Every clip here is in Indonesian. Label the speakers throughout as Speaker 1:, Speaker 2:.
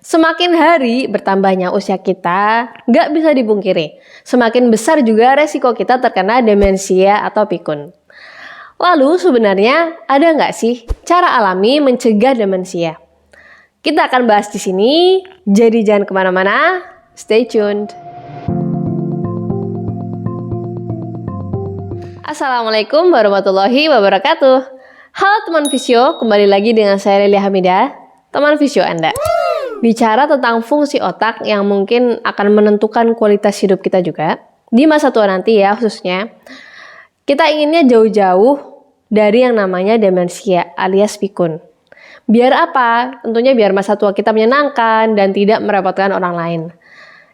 Speaker 1: Semakin hari bertambahnya usia kita, nggak bisa dipungkiri. Semakin besar juga resiko kita terkena demensia atau pikun. Lalu sebenarnya ada nggak sih cara alami mencegah demensia? Kita akan bahas di sini, jadi jangan kemana-mana, stay tuned. Assalamualaikum warahmatullahi wabarakatuh. Halo teman Visio, kembali lagi dengan saya Lelia Hamidah, teman Visio Anda. Bicara tentang fungsi otak yang mungkin akan menentukan kualitas hidup kita juga, di masa tua nanti ya khususnya, kita inginnya jauh-jauh dari yang namanya demensia alias pikun. Biar apa? Tentunya biar masa tua kita menyenangkan dan tidak merepotkan orang lain.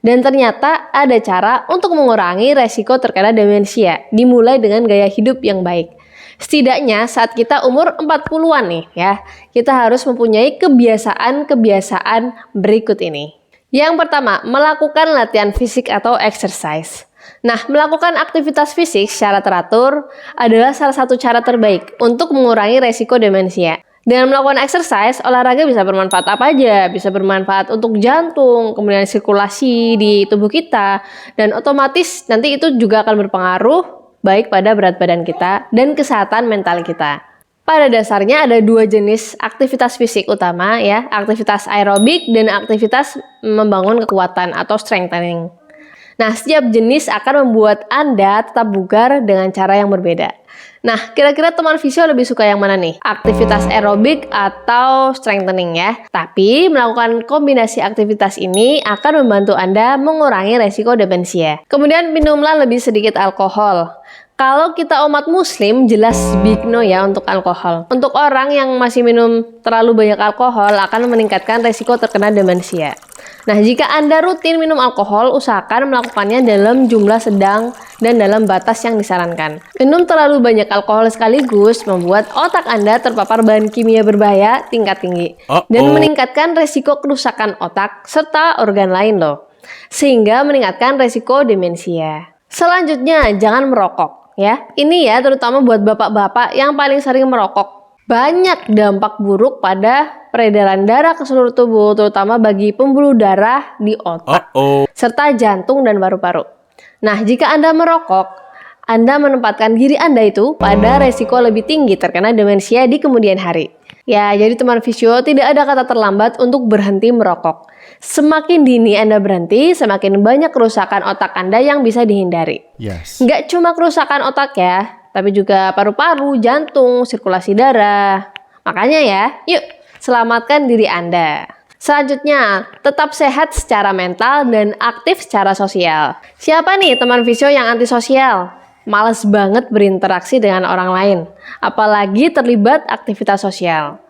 Speaker 1: Dan ternyata ada cara untuk mengurangi resiko terkena demensia, dimulai dengan gaya hidup yang baik. Setidaknya saat kita umur 40-an nih ya, kita harus mempunyai kebiasaan-kebiasaan berikut ini. Yang pertama, melakukan latihan fisik atau exercise. Nah, melakukan aktivitas fisik secara teratur adalah salah satu cara terbaik untuk mengurangi resiko demensia. Dengan melakukan exercise, olahraga bisa bermanfaat apa aja? Bisa bermanfaat untuk jantung, kemudian sirkulasi di tubuh kita, dan otomatis nanti itu juga akan berpengaruh baik pada berat badan kita dan kesehatan mental kita. Pada dasarnya ada dua jenis aktivitas fisik utama ya, aktivitas aerobik dan aktivitas membangun kekuatan atau strengthening. Nah, setiap jenis akan membuat Anda tetap bugar dengan cara yang berbeda. Nah, kira-kira teman Visio lebih suka yang mana nih? Aktivitas aerobik atau strengthening ya? Tapi melakukan kombinasi aktivitas ini akan membantu Anda mengurangi resiko demensia. Kemudian minumlah lebih sedikit alkohol. Kalau kita umat muslim jelas big no ya untuk alkohol. Untuk orang yang masih minum terlalu banyak alkohol akan meningkatkan resiko terkena demensia. Nah, jika Anda rutin minum alkohol, usahakan melakukannya dalam jumlah sedang dan dalam batas yang disarankan. Minum terlalu banyak alkohol sekaligus membuat otak Anda terpapar bahan kimia berbahaya tingkat tinggi dan meningkatkan resiko kerusakan otak serta organ lain loh. Sehingga meningkatkan resiko demensia. Selanjutnya, jangan merokok. Ya, ini ya terutama buat bapak-bapak yang paling sering merokok. Banyak dampak buruk pada peredaran darah ke seluruh tubuh, terutama bagi pembuluh darah di otak, serta jantung dan paru-paru. Nah, jika Anda merokok, Anda menempatkan diri Anda itu pada resiko lebih tinggi terkena demensia di kemudian hari. Ya, jadi teman Visio, tidak ada kata terlambat untuk berhenti merokok. Semakin dini Anda berhenti, semakin banyak kerusakan otak Anda yang bisa dihindari. Nggak cuma kerusakan otak ya, tapi juga paru-paru, jantung, sirkulasi darah. Makanya ya, yuk selamatkan diri Anda. Selanjutnya, tetap sehat secara mental dan aktif secara sosial. Siapa nih teman Visio yang antisosial? Males banget berinteraksi dengan orang lain, apalagi terlibat aktivitas sosial.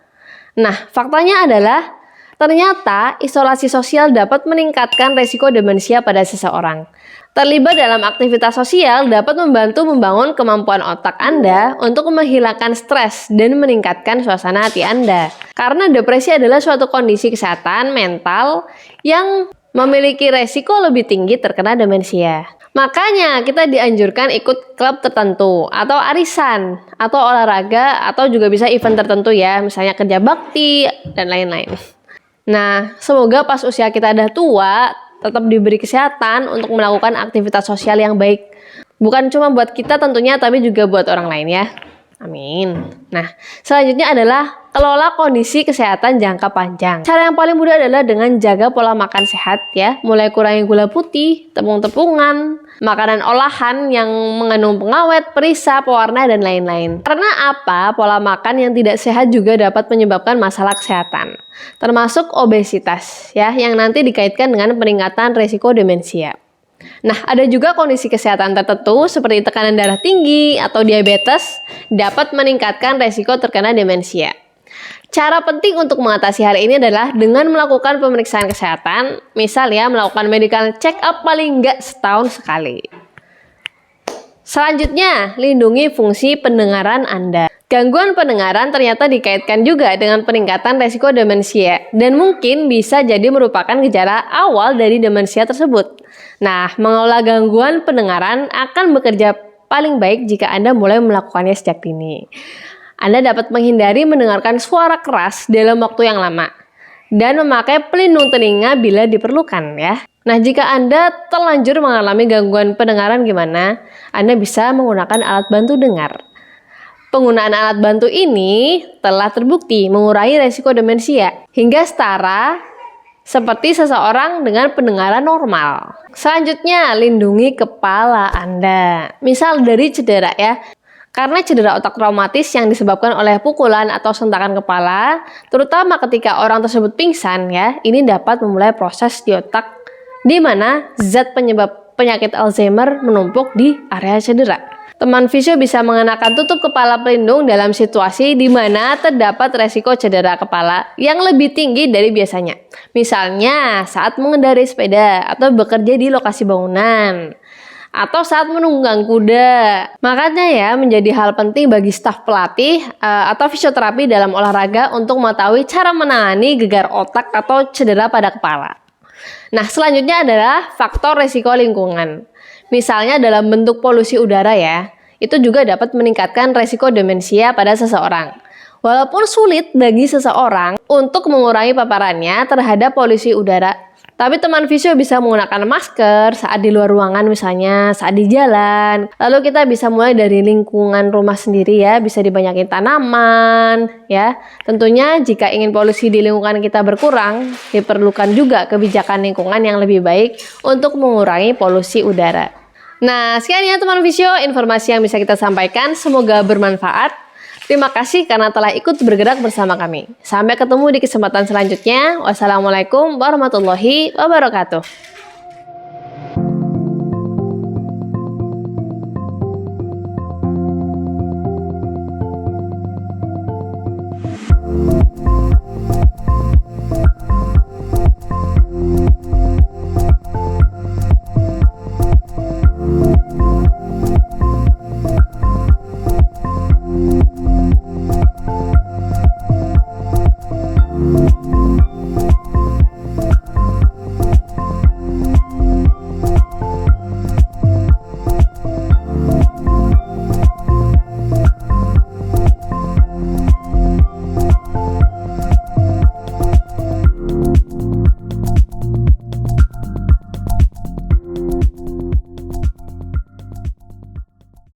Speaker 1: Nah, faktanya adalah ternyata isolasi sosial dapat meningkatkan resiko demensia pada seseorang. Terlibat dalam aktivitas sosial dapat membantu membangun kemampuan otak Anda untuk menghilangkan stres dan meningkatkan suasana hati Anda. Karena depresi adalah suatu kondisi kesehatan mental yang memiliki resiko lebih tinggi terkena demensia. Makanya kita dianjurkan ikut klub tertentu atau arisan atau olahraga atau juga bisa event tertentu ya, misalnya kerja bakti dan lain-lain. Nah, semoga pas usia kita udah tua tetap diberi kesehatan untuk melakukan aktivitas sosial yang baik. Bukan cuma buat kita tentunya, tapi juga buat orang lain ya. Amin. Nah, selanjutnya adalah kelola kondisi kesehatan jangka panjang. Cara yang paling mudah adalah dengan jaga pola makan sehat ya. Mulai kurangi gula putih, tepung-tepungan, makanan olahan yang mengandung pengawet, perisai, pewarna, dan lain-lain. Karena apa? Pola makan yang tidak sehat juga dapat menyebabkan masalah kesehatan. Termasuk obesitas ya, yang nanti dikaitkan dengan peningkatan risiko demensia. Nah, ada juga kondisi kesehatan tertentu seperti tekanan darah tinggi atau diabetes dapat meningkatkan resiko terkena demensia. Cara penting untuk mengatasi hal ini adalah dengan melakukan pemeriksaan kesehatan, misal ya melakukan medical check up paling nggak setahun sekali. Selanjutnya, lindungi fungsi pendengaran Anda. Gangguan pendengaran ternyata dikaitkan juga dengan peningkatan resiko demensia dan mungkin bisa jadi merupakan gejala awal dari demensia tersebut. Nah, mengelola gangguan pendengaran akan bekerja paling baik jika Anda mulai melakukannya sejak dini. Anda dapat menghindari mendengarkan suara keras dalam waktu yang lama. dan memakai pelindung telinga bila diperlukan ya. Nah, jika Anda terlanjur mengalami gangguan pendengaran gimana? Anda bisa menggunakan alat bantu dengar. Penggunaan alat bantu ini telah terbukti mengurangi resiko demensia hingga setara seperti seseorang dengan pendengaran normal. Selanjutnya, lindungi kepala Anda. Misal dari cedera ya. Karena cedera otak traumatis yang disebabkan oleh pukulan atau sentakan kepala, terutama ketika orang tersebut pingsan ya, ini dapat memulai proses di otak di mana zat penyebab penyakit Alzheimer menumpuk di area cedera. Teman visio bisa mengenakan tutup kepala pelindung dalam situasi di mana terdapat resiko cedera kepala yang lebih tinggi dari biasanya. Misalnya saat mengendarai sepeda atau bekerja di lokasi bangunan, atau saat menunggang kuda. Makanya ya, menjadi hal penting bagi staf pelatih atau fisioterapi dalam olahraga untuk mengetahui cara menangani gegar otak atau cedera pada kepala. Nah, selanjutnya adalah faktor risiko lingkungan. Misalnya dalam bentuk polusi udara ya, itu juga dapat meningkatkan risiko demensia pada seseorang. Walaupun sulit bagi seseorang untuk mengurangi paparannya terhadap polusi udara, tapi teman visio bisa menggunakan masker saat di luar ruangan misalnya, saat di jalan. Lalu kita bisa mulai dari lingkungan rumah sendiri ya, bisa dibanyakin tanaman ya. Tentunya jika ingin polusi di lingkungan kita berkurang, diperlukan juga kebijakan lingkungan yang lebih baik untuk mengurangi polusi udara. Nah, sekian ya teman visio informasi yang bisa kita sampaikan, semoga bermanfaat. Terima kasih karena telah ikut bergerak bersama kami. Sampai ketemu di kesempatan selanjutnya. Wassalamualaikum warahmatullahi wabarakatuh.